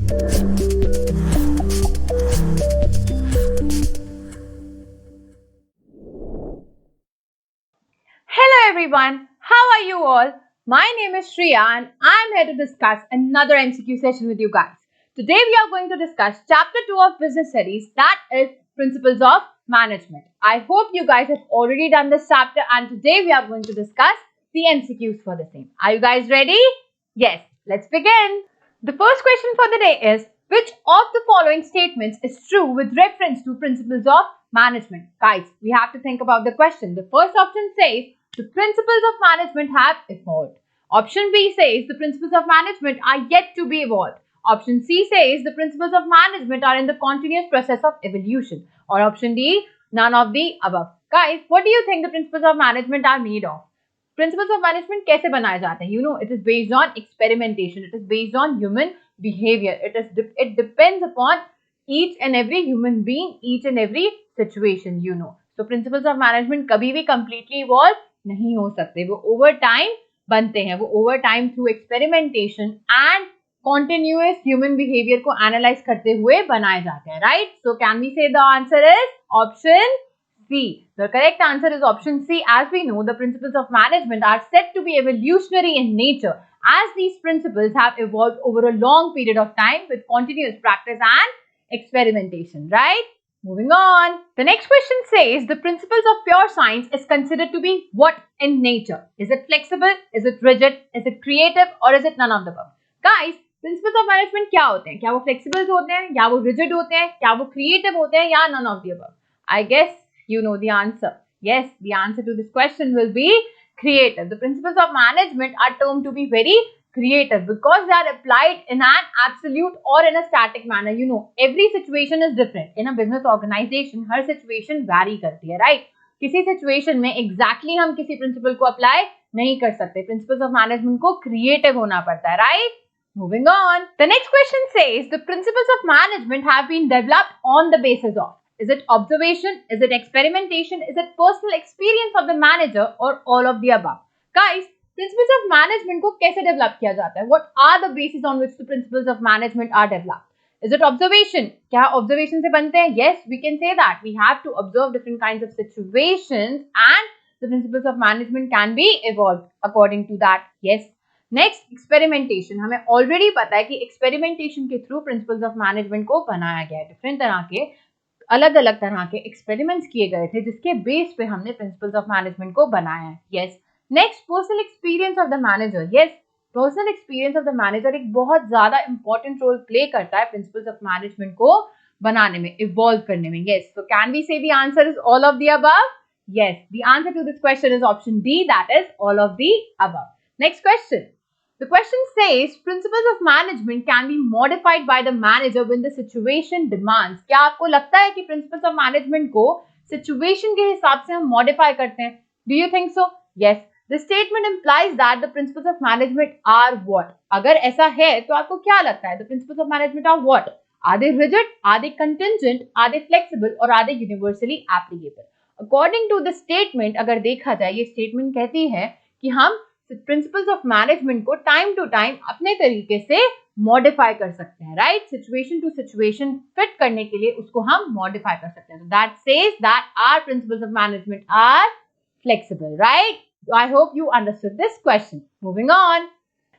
Hello everyone, how are you all? My name is Shriya and I am here to discuss another MCQ session with you guys. Today we are going to discuss Chapter 2 of Business Studies, that is Principles of Management. I hope you guys have already done this chapter and today we are going to discuss the MCQs for the same. Are you guys ready? Yes, let's begin. The first question for the day is, which of the following statements is true with reference to principles of management? Guys, we have to think about the question. The first option says, the principles of management have evolved. Option B says the principles of management are yet to be evolved. Option C says the principles of management are in the continuous process of evolution. Or option D, none of the above. Guys, what do you think the principles of management are made of? Principles of management कैसे बनाए जाते हैं? You know, it is based on experimentation. It is based on human behavior. It depends upon each and every human being, each and every situation, you know. So principles of management कभी भी completely evolve नहीं हो सकते, वो over time बनते हैं, वो over time through experimentation and continuous human behaviour को एनालाइज करते हुए बनाए जाते हैं, right? So can we say the answer is option C. The correct answer is option C. As we know, the principles of management are said to be evolutionary in nature as these principles have evolved over a long period of time with continuous practice and experimentation, right? Moving on. The next question says the principles of pure science is considered to be what in nature? Is it flexible? Is it rigid? Is it creative? Or is it none of the above? Guys, principles of management क्या होते हैं? क्या वो flexible होते हैं? या वो rigid होते हैं? क्या वो creative होते हैं? या none of the above? I guess you know the answer. Yes, the answer to this question will be creative. The principles of management are termed to be very creative because they are applied in an absolute or in a static manner. You know, every situation is different. In a business organization, her situation vary करती है, right? किसी situation में exactly हम किसी principle को apply नहीं कर सकते. Principles of management को creative होना पड़ता है, right? Moving on. The next question says the principles of management have been developed on the basis of. Is it observation? Is it experimentation? Is it personal experience of the manager or all of the above? Guys, principles of management को कैसे develop किया जाता है? What are the bases on which the principles of management are developed? Is it observation? क्या observation से बनते हैं? Yes, we can say that. We have to observe different kinds of situations and the principles of management can be evolved according to that. Yes. Next, experimentation. हमें already पता है कि experimentation के through principles of management को बनाया गया है. Different तरह के अलग अलग तरह के एक्सपेरिमेंट्स किए गए थे जिसके बेस पे हमने प्रिंसिपल्स ऑफ मैनेजमेंट को बनाया है. Yes. Next, personal experience of the manager. Yes, personal experience of the manager एक बहुत ज्यादा इंपॉर्टेंट रोल प्ले करता है प्रिंसिपल्स ऑफ मैनेजमेंट को बनाने में, इवॉल्व करने में. Yes. So can we say the answer is all of the above? Yes, the answer to this question is option D, that is all of the above. Next question. The question says principles of management can be modified by the manager when the situation demands. क्या आपको लगता है कि principles of management को situation के हिसाब से हम modify करते हैं? Do you think so? Yes. The statement implies that the principles of management are what? अगर ऐसा है तो आपको क्या लगता है? The principles of management are what? Are they rigid? Are they contingent? Are they flexible? Or are they universally applicable? According to the statement, अगर देखा जाए, ये statement कहती है कि हम प्रिंसिपल्स ऑफ मैनेजमेंट को टाइम टू टाइम अपने तरीके से मॉडिफाई कर सकते हैं, right? Situation to situation fit करने के लिए उसको हम मॉडिफाई कर सकते हैं. That says that our principles of management are flexible, right? I hope you understood this question. Moving on.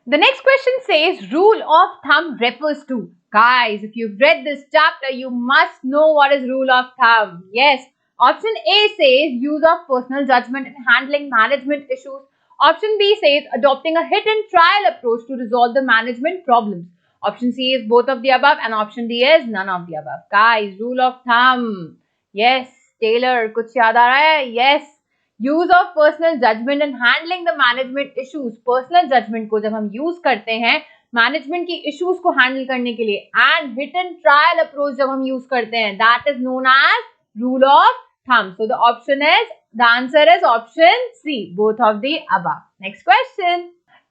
The next question says rule of thumb refers to. Guys, if you've read this chapter, you must know what is rule of thumb. Yes. Option A says use of personal judgment in handling management issues. Option B says adopting a hit and trial approach to resolve the management problems. Option C is both of the above and option D is none of the above. Guys, rule of thumb. Yes, Taylor, कुछ याद आ रहा है? Yes. Use of personal judgment in handling the management issues. Personal judgment को जब हम use करते हैं management की issues को handle करने के लिए and hit and trial approach जब हम use करते हैं, that is known as rule of thumb. So the option is, the answer is option C, both of the above. Next question.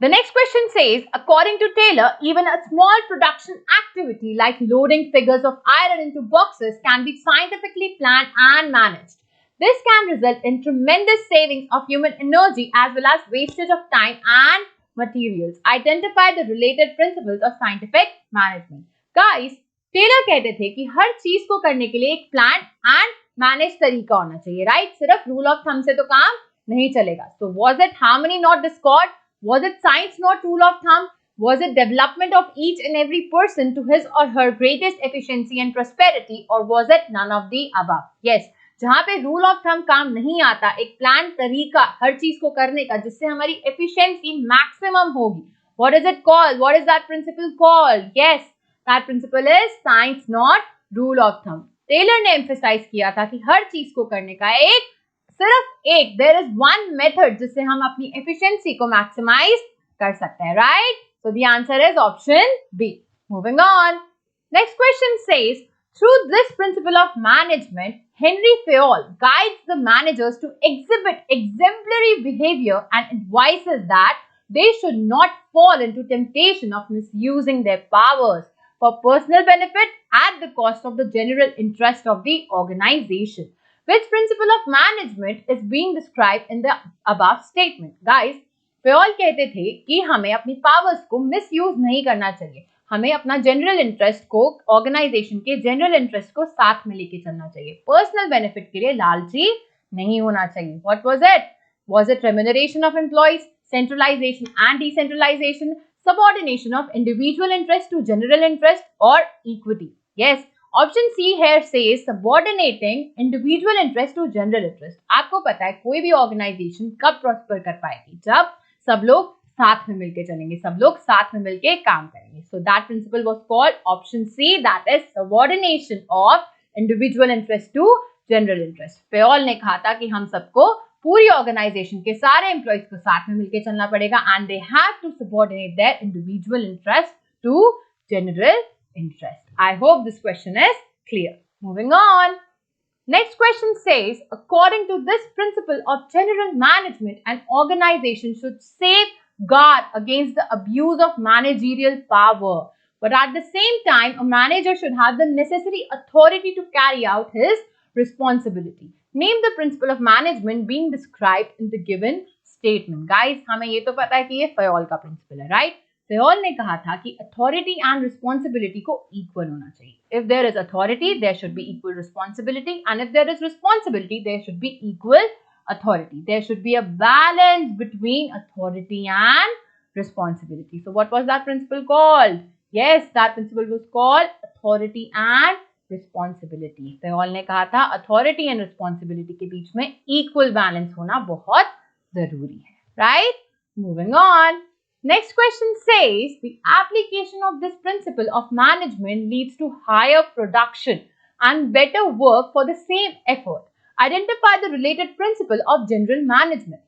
The next question says, according to Taylor, even a small production activity like loading figures of iron into boxes can be scientifically planned and managed. This can result in tremendous savings of human energy as well as wastage of time and materials. Identify the related principles of scientific management. Guys, Taylor कहते थे कि हर चीज को करने के लिए एक plan and manage तरीका होना चाहिए, राइट? सिर्फ रूल ऑफ थंब से तो काम नहीं चलेगा. So was it harmony not discord? Was it science not rule of thumb? Was it development of each and every person to his or her greatest efficiency and prosperity, or was it none of the above? Yes, जहाँ पे rule of thumb काम नहीं आता, एक plan तरीका हर चीज को करने का जिससे हमारी एफिशिएंसी मैक्सिमम होगी. What is it called? What is that principle called? Yes, that principle is science not rule of thumb. Taylor ने एम्फेसाइज किया था कि हर चीज को करने का सिर्फ एक देयर इज वन मेथड जिससे हम अपनी एफिशिएंसी को मैक्सिमाइज कर सकते हैं, right? So the answer is option B. Moving on. Next question says, through this principle of management, Henri Fayol guides the managers to exhibit exemplary behavior and advises that they should not fall into temptation of misusing their powers for personal benefit at the cost of the general interest of the organization. Which principle of management is being described in the above statement? Guys, Fayol कहते थे कि हमें अपनी powers को misuse नहीं करना चाहिए. हमें अपना जनरल इंटरेस्ट को, ऑर्गेनाइजेशन के जनरल इंटरेस्ट को साथ में लेके चलना चाहिए. पर्सनल बेनिफिट के लिए लालची नहीं होना चाहिए. What was it? Was it remuneration of employees, centralization and decentralization, subordination of individual interest to general interest, or equity? Yes, option C here says subordinating individual interest to general interest. आपको पता है कोई भी organisation कब prosper कर पाएगी? जब सब लोग साथ में मिलके चलेंगे, सब लोग साथ में मिलके काम करेंगे. So that principle was called option C, that is subordination of individual interest to general interest. Fayol ने कहा था कि हम सबको पूरी ऑर्गेनाइजेशन के सारे एम्प्लॉइज को साथ में मिलकर चलना पड़ेगा and they have to subordinate their individual interest to general interest. I hope this question is clear. Moving on. Next question says, according to this principle of general management, an organization should safeguard against the abuse of managerial power, but at the same time, a manager should have the necessary authority to carry out his responsibility. Name the principle of management being described in the given statement. Guys, हमें ये तो पता है कि ये Fayol का principal है, right? Fayol ने कहा था कि अथॉरिटी एंड रिस्पॉन्सिबिलिटी को इक्वल होना चाहिए. If there is authority, there should be equal responsibility, and if there is responsibility, there should be equal authority. There should be a balance between authority and responsibility. So what was that principle called? Yes, that principle was called authority and responsibility. Fayol ने कहा था authority and responsibility के बीच में equal balance होना बहुत जरूरी है, right? Moving on. Next question says, the application of this principle of management leads to higher production and better work for the same effort. Identify the related principle of general management.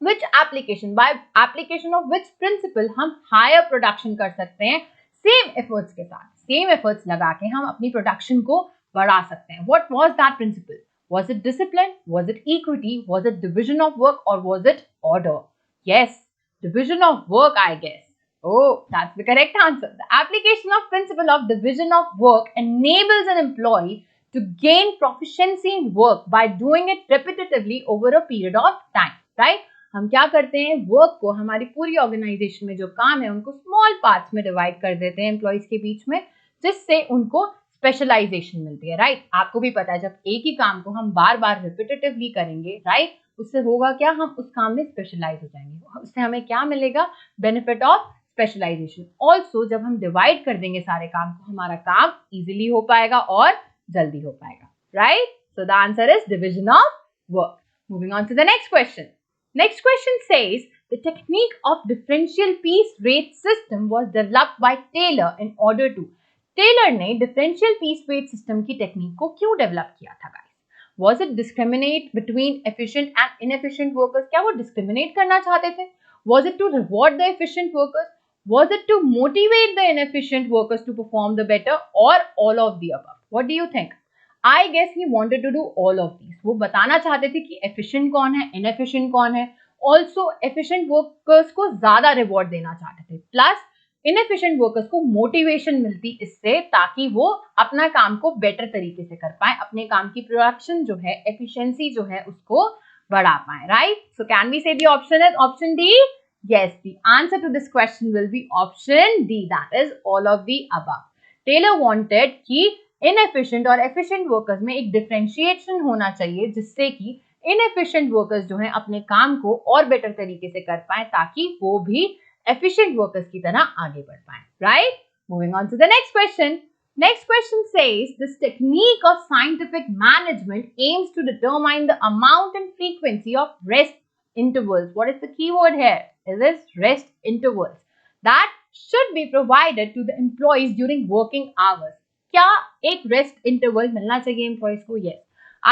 Which application, by application of which principle हम higher production कर सकते हैं same efforts के साथ, same efforts लगा के हम अपनी production को बढ़ा सकते हैं. What was that principle? Was it discipline? Was it equity? Was it division of work, or was it order? Yes, division of work, I guess. Oh, that's the correct answer. The application of principle of division of work enables an employee to gain proficiency in work by doing it repetitively over a period of time, right? हम क्या करते हैं, work को, हमारी पूरी organisation में जो काम है उनको स्मॉल पार्ट्स में डिवाइड कर देते हैं एम्प्लॉइज के बीच में, जिससे उनको स्पेशलाइजेशन मिलती है, राइट? आपको भी पता है जब एक ही काम को हम बार बार रिपीटेटिवली करेंगे, राइट, उससे होगा क्या, हम उस काम में स्पेशलाइज हो जाएंगे. उससे हमें क्या मिलेगा, बेनिफिट ऑफ स्पेशलाइजेशन. ऑल्सो जब हम डिवाइड कर देंगे सारे काम को, हमारा काम इजीली हो पाएगा और जल्दी हो पाएगा, right? So the answer is division of work. Moving on to the next question. Next question says, the technique of differential piece rate system was developed by Taylor in order to. Taylor ने differential piece rate system की technique को क्यों develop किया था guys? Was it discriminate between efficient and inefficient workers? क्या वो discriminate करना चाहते थे? Was it to reward the efficient workers? Was it to motivate the inefficient workers to perform the better, or all of the above? What do you think? I guess he wanted to do all of these. वो बताना चाहते थे कि efficient कौन है, inefficient कौन है. Also, efficient workers को ज़्यादा reward देना चाहते थे. Plus, inefficient workers को motivation मिलती इससे, ताकि वो अपना काम को better तरीके से कर पाए, अपने काम की production जो है, efficiency जो है, उसको बढ़ा पाए, right? So, can we say the option is option D? Yes, the answer to this question will be option D. That is all of the above. Taylor wanted कि इनएफिशिएंट और efficient workers में एक differentiation होना चाहिए, जिससे कि inefficient workers जो हैं अपने काम को और बेटर तरीके से कर पाए, ताकि वो भी एफिशिएंट वर्कर्स की तरह आगे बढ़ पाए, right? Moving on to the next question. Next question says, this technique of scientific management aims to determine the amount and frequency of rest intervals. What is the keyword here? It is rest intervals that should be provided to the employees during working hours. क्या एक rest interval मिलना चाहिए employees को? Yes.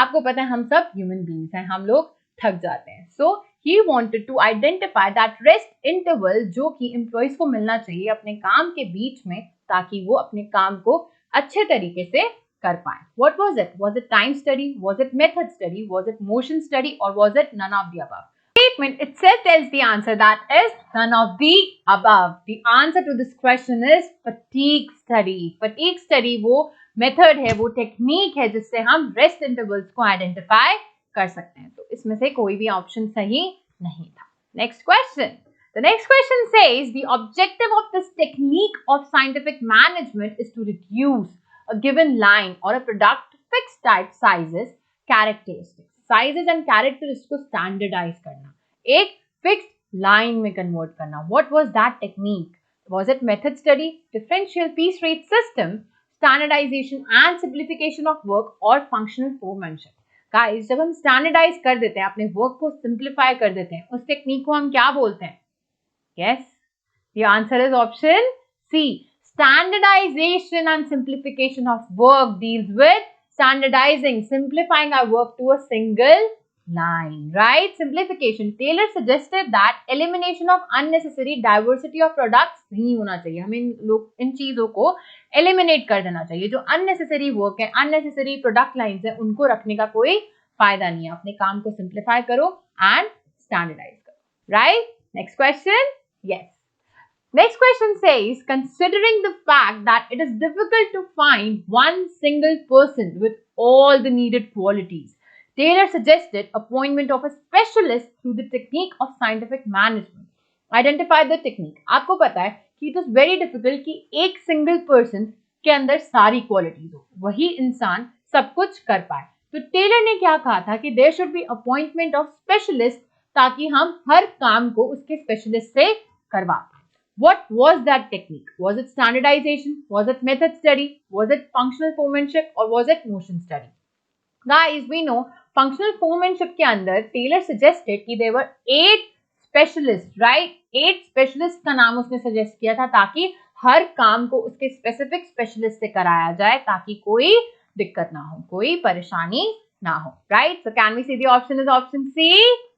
आपको पता है हम सब ह्यूमन बींग्स हैं, हम लोग थक जाते हैं. So he wanted to identify that rest interval जो कि एम्प्लॉइज को मिलना चाहिए अपने काम के बीच में, ताकि वो अपने काम को अच्छे तरीके से कर पाए. What was it? Was it time study? Was it method study? Was it motion study? Or was it none of the above? Statement itself tells the answer, that is none of the above. The answer to this question is fatigue study. Fatigue study वो method है, वो technique है जिससे हम rest intervals को identify कर सकते हैं. तो इसमें से कोई भी option सही नहीं था. Next question. The next question says, the objective of this technique of scientific management is to reduce a given line or a product fixed type sizes, characteristics. Sizes and characteristics को standardize करना, एक fixed line में convert करना. What was that technique? Was it method study, differential piece rate system, standardization and simplification of work, or functional foremanship? Guys, जब हम standardize कर देते हैं, अपने work को simplify कर देते हैं, उस technique को हम क्या बोलते हैं? Yes, the answer is option C. Standardization and simplification of work deals with standardizing, simplifying our work to a single line, right? Simplification. Taylor suggested that elimination of unnecessary diversity of products नहीं होना चाहिए. हमें इन चीजों को eliminate कर देना चाहिए. जो unnecessary work है, unnecessary product lines है, उनको रखने का कोई फायदा नहीं है. अपने काम को simplify करो and standardize करो, right? Next question. Yes. Next question says, considering the fact that it is difficult to find one single person with all the needed qualities, Taylor suggested appointment of a specialist through the technique of scientific management. Identify the technique. आपको पता है कि it is very difficult कि एक single person के अंदर सारी qualities हो, वही इंसान सब कुछ कर पाए. तो टेलर ने क्या कहा था कि there should be appointment of specialist, ताकि हम हर काम को उसके specialist से करवा पाए. What was that technique? Was it standardization? Was it method study? Was it functional foremanship? Or was it motion study? Guys, we know functional foremanship के अंदर Taylor suggested कि there were 8 specialists, right? 8 specialists का नाम उसने suggest किया था, ताकि हर काम को उसके specific specialist से कराया जाए, ताकि कोई दिक्कत ना हो, कोई परेशानी ना हो, right? So can we see the option is option C?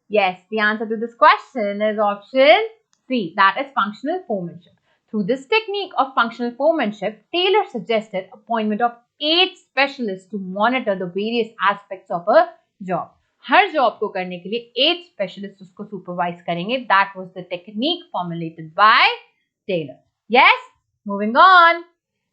Yes, the answer to this question is option C, that is functional foremanship. Through this technique of functional foremanship, Taylor suggested appointment of 8 specialists to monitor the various aspects of a job. Her job को करने के लिए 8 specialists उसको supervise करेंगे. That was the technique formulated by Taylor. Yes? Moving on.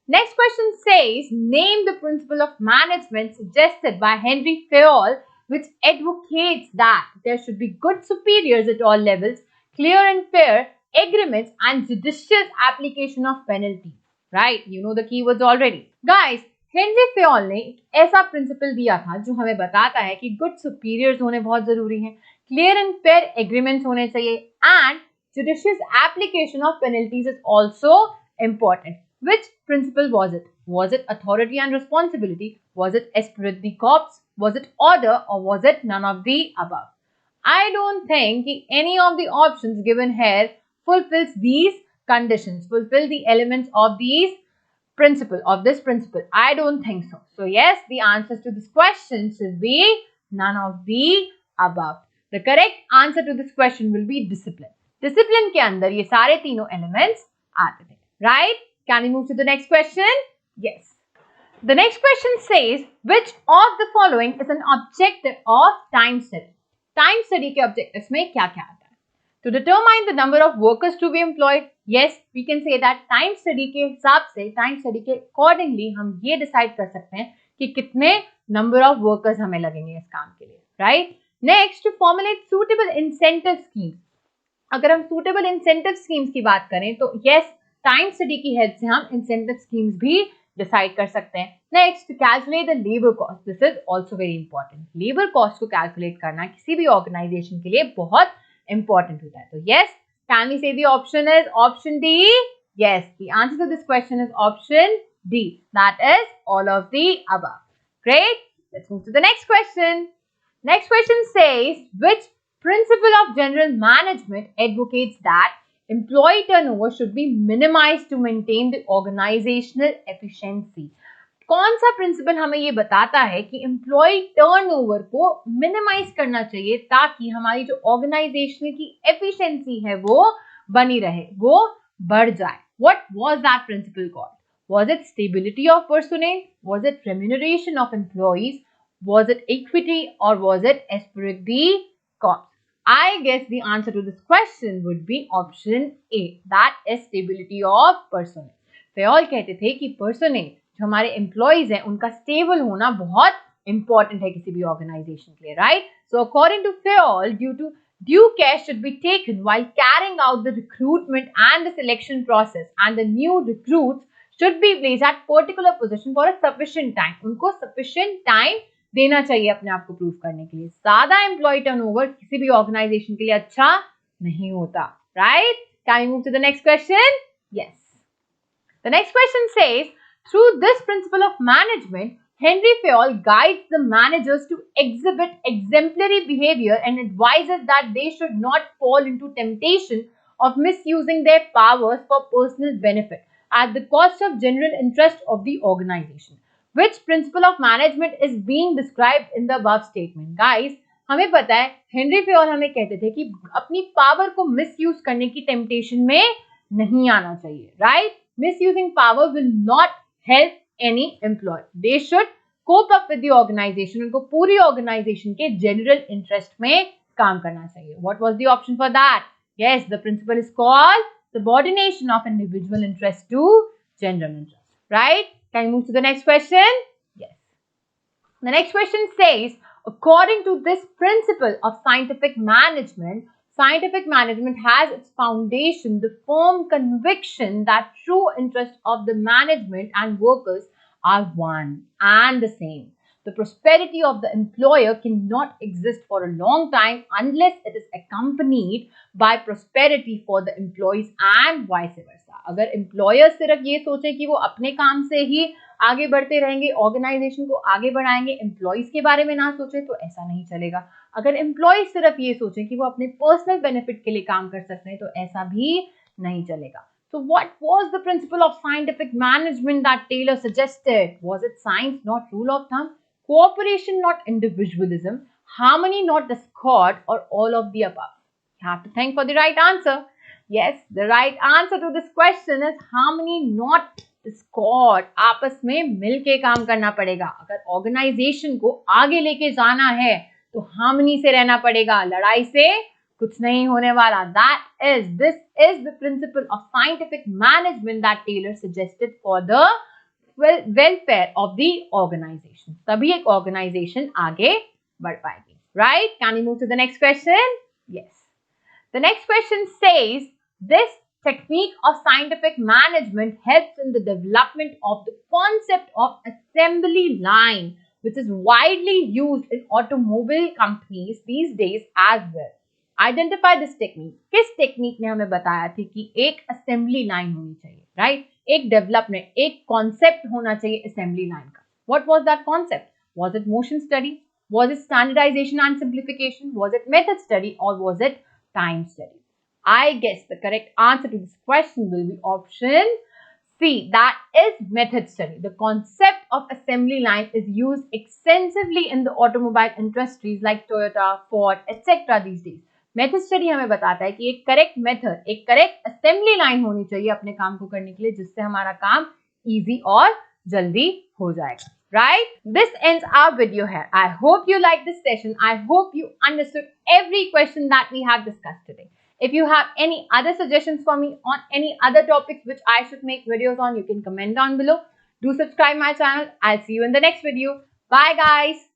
Next question says, name the principle of management suggested by Henri Fayol, which advocates that there should be good superiors at all levels, clear and fair agreements, and judicious application of penalties. Right? You know the keywords already. Guys, Henri Fayol ने एक ऐसा principal दिया था जो हमें बताता है कि गुड सुपीरियर्स होने बहुत जरूरी हैं, क्लियर एंड फेयर एग्रीमेंट्स होने चाहिए, and judicious application of penalties is also important. Which principle was it? Was it authority and responsibility? Was it esprit de corps? Was it order? Or was it none of the above? I don't think any of the options given here fulfills these conditions, fulfill the elements of these principle, of this principle. I don't think so. So yes, the answers to this question should be none of the above. The correct answer to this question will be discipline. Discipline के अंदर ये सारे तीनों elements आते थे, right? Can we move to the next question? Yes. The next question says, which of the following is an objective of time study? Time study के objectives में क्या क्या आता है? To determine the number of workers to be employed. Yes, we can say that time study के हिसाब से, time study के accordingly हम ये decide कर सकते हैं कि कितने number of workers हमें लगेंगे इस काम के लिए, right? Next, to formulate suitable incentive schemes. अगर हम suitable incentive schemes की बात करें तो yes, टाइम स्टडी की हेल्प से हम इंसेंटिव स्कीम्स भी डिसाइड कर सकते हैं. Next, calculate the labour cost. This is also very important. Labour cost को कैलकुलेट करना किसी भी ऑर्गेनाइजेशन के लिए बहुत इंपॉर्टेंट होता है. तो yes, can we say the option is option D? Yes, the answer to this question is option D. That is all of the above. Great. Let's move to the next question. Next question says, which principle of general management advocates that employee turnover should be minimized to maintain the organizational efficiency? कौन सा principal हमें ये बताता है कि employee turnover को minimise करना चाहिए ताकि हमारी जो ऑर्गेनाइजेशन की एफिशिएंसी है वो बनी रहे, वो बढ़ जाए. What was that principle called? Was it stability of personnel? Was it remuneration of employees? Was it equity or was it esprit de corps? I guess the answer to this question would be option A. That is stability of personnel. Fayol कहते थे कि personnel जो हमारे employees हैं उनका stable होना बहुत important है किसी भी ऑर्गेनाइजेशन के लिए, right? So according to Fayol, due care should be taken while carrying out the recruitment and the selection process, and the new recruits should be placed at particular position for a sufficient time. उनको sufficient time देना चाहिए अपने आप को prove करने के लिए. ज्यादा एम्प्लॉय टर्नओवर किसी भी ऑर्गेनाइजेशन के लिए अच्छा नहीं होता, right? Can we move to the next question? Yes. The next question says, through this principle of management, Henri Fayol guides the managers to exhibit exemplary behavior and advises that they should not fall into temptation of misusing their powers for personal benefit at the cost of general interest of the organization. Which principle of management is being described in the above statement? Guys, हमें पता है Henry Fayol हमें कहते थे कि अपनी power को misuse करने की टेम्पटेशन में नहीं आना चाहिए, right? Misusing power will not help any employee. They should cope up with the organization. उनको पूरी organization के general interest में काम करना चाहिए. What was the option for that? Yes, the principle is called subordination of individual interest to general interest. Right? Can we move to the next question? Yes. The next question says, according to this principle of scientific management has its foundation the firm conviction that true interest of the management and workers are one and the same. The prosperity of the employer cannot exist for a long time unless it is accompanied by prosperity for the employees and vice versa. अगर employer सिर्फ ये सोचे कि वो अपने काम से ही आगे बढ़ते रहेंगे, ऑर्गेनाइजेशन को आगे बढ़ाएंगे, एम्प्लॉइज के बारे में ना सोचे तो ऐसा नहीं चलेगा. अगर एम्प्लॉइज सिर्फ ये सोचें कि वो अपने पर्सनल बेनिफिट के लिए काम कर सकते हैं तो ऐसा भी नहीं चलेगा. So what was the principle of scientific management that Taylor suggested? Was it science, not rule of thumb? Cooperation, not individualism? Harmony, not discord? Or all of the above? You have to think for the right answer. Yes, the right answer to this question is harmony, not discord. आपस में मिलके काम करना पड़ेगा. अगर organisation को आगे लेके जाना है तो हार्मनी से रहना पड़ेगा, लड़ाई से कुछ नहीं होने वाला. This is the principle of scientific management that Taylor suggested for the welfare of the organization. तभी एक organization आगे बढ़ पाएगी. Right? Can we move to the next question? Yes. The next question says, this technique of scientific management helps in the development of the concept of assembly line, which is widely used in automobile companies these days as well. Identify this technique. किस technique ने हमें बताया थी कि एक assembly line होनी चाहिए, right? एक डेवलपमेंट, एक कॉन्सेप्ट होना चाहिए असेंबली लाइन का. What was that concept? Was it motion study? Was it standardization and simplification? Was it method study or was it time study? I guess the correct answer to this question will be option C. That is method study. The concept of assembly line is used extensively in the automobile industries like Toyota, Ford, etc. these days. Method study हमें बताता है कि एक correct method, एक correct assembly line होनी चाहिए अपने काम को करने के लिए, जिससे हमारा काम इजी और जल्दी हो जाएगा. Right? This ends our video here. I hope you liked this session. I hope you understood every question that we have discussed today. If you have any other suggestions for me on any other topics which I should make videos on, you can comment down below. Do subscribe my channel. I'll see you in the next video. Bye guys.